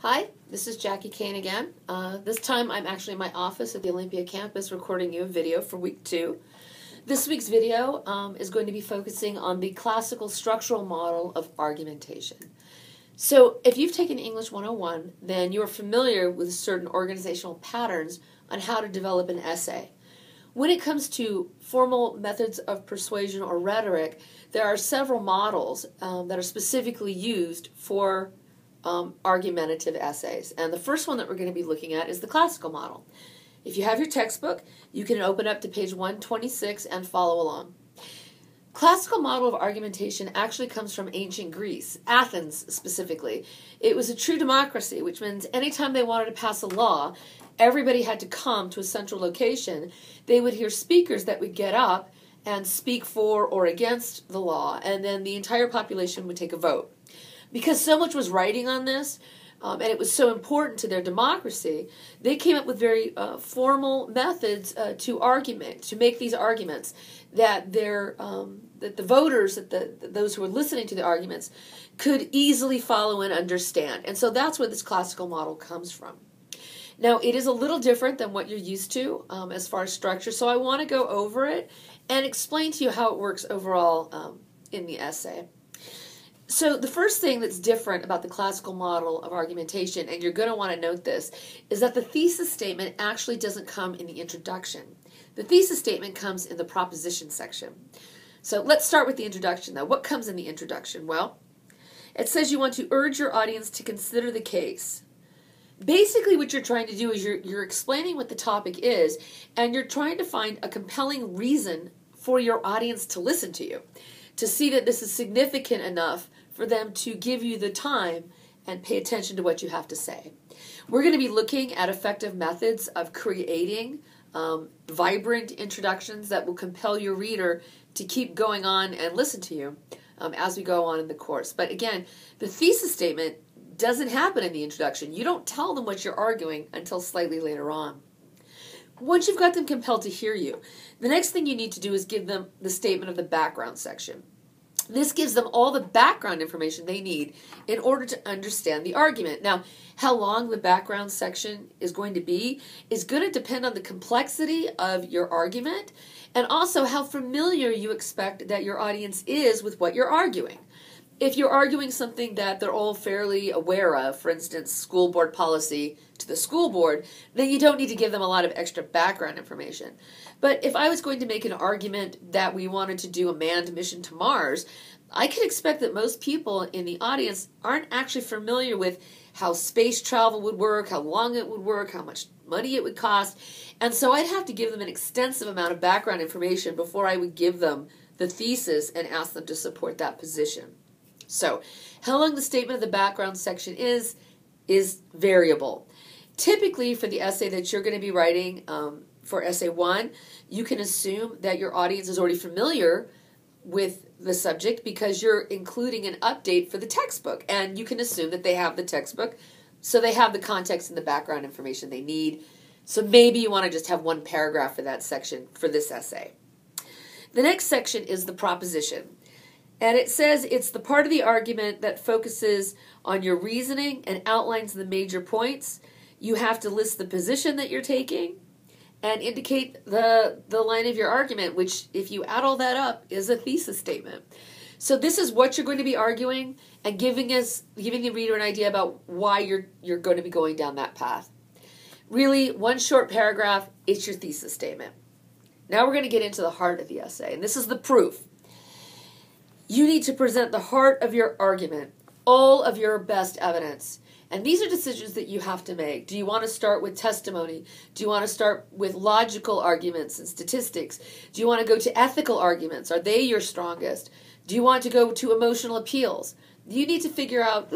Hi, this is Jackie Kane again. This time I'm actually in my office at the Olympia campus recording you a video for week 2. This week's video is going to be focusing on the classical structural model of argumentation. So if you've taken English 101, then you're familiar with certain organizational patterns on how to develop an essay. When it comes to formal methods of persuasion or rhetoric, there are several models that are specifically used for argumentative essays. And the first one that we're going to be looking at is the classical model. If you have your textbook, you can open up to page 126 and follow along. Classical model of argumentation actually comes from ancient Greece, Athens specifically. It was a true democracy, which means anytime they wanted to pass a law, everybody had to come to a central location. They would hear speakers that would get up and speak for or against the law, and then the entire population would take a vote. Because so much was writing on this, and it was so important to their democracy, they came up with very formal methods to make these arguments that that the voters, those who were listening to the arguments, could easily follow and understand. And so that's where this classical model comes from. Now, it is a little different than what you're used to as far as structure, so I want to go over it and explain to you how it works overall in the essay. So the first thing that's different about the classical model of argumentation, and you're going to want to note this, is that the thesis statement actually doesn't come in the introduction. The thesis statement comes in the proposition section. So let's start with the introduction, though. What comes in the introduction? Well, it says you want to urge your audience to consider the case. Basically, what you're trying to do is you're explaining what the topic is, and you're trying to find a compelling reason for your audience to listen to you, to see that this is significant enough for them to give you the time and pay attention to what you have to say. We're going to be looking at effective methods of creating vibrant introductions that will compel your reader to keep going on and listen to you as we go on in the course. But again, the thesis statement doesn't happen in the introduction. You don't tell them what you're arguing until slightly later on. Once you've got them compelled to hear you, the next thing you need to do is give them the statement of the background section. This gives them all the background information they need in order to understand the argument. Now, how long the background section is going to be is going to depend on the complexity of your argument and also how familiar you expect that your audience is with what you're arguing. If you're arguing something that they're all fairly aware of, for instance, school board policy to the school board, then you don't need to give them a lot of extra background information. But if I was going to make an argument that we wanted to do a manned mission to Mars, I could expect that most people in the audience aren't actually familiar with how space travel would work, how long it would work, how much money it would cost. And so I'd have to give them an extensive amount of background information before I would give them the thesis and ask them to support that position. So, how long the statement of the background section is variable. Typically, for the essay that you're going to be writing for essay 1, you can assume that your audience is already familiar with the subject because you're including an update for the textbook. And you can assume that they have the textbook, so they have the context and the background information they need. So maybe you want to just have one paragraph for that section for this essay. The next section is the proposition. And it says it's the part of the argument that focuses on your reasoning and outlines the major points. You have to list the position that you're taking and indicate the line of your argument, which, if you add all that up, is a thesis statement. So this is what you're going to be arguing and giving the reader an idea about why you're going to be going down that path. Really, one short paragraph, it's your thesis statement. Now we're going to get into the heart of the essay, and this is the proof. You need to present the heart of your argument, all of your best evidence. And these are decisions that you have to make. Do you want to start with testimony? Do you want to start with logical arguments and statistics? Do you want to go to ethical arguments? Are they your strongest? Do you want to go to emotional appeals? You need to figure out,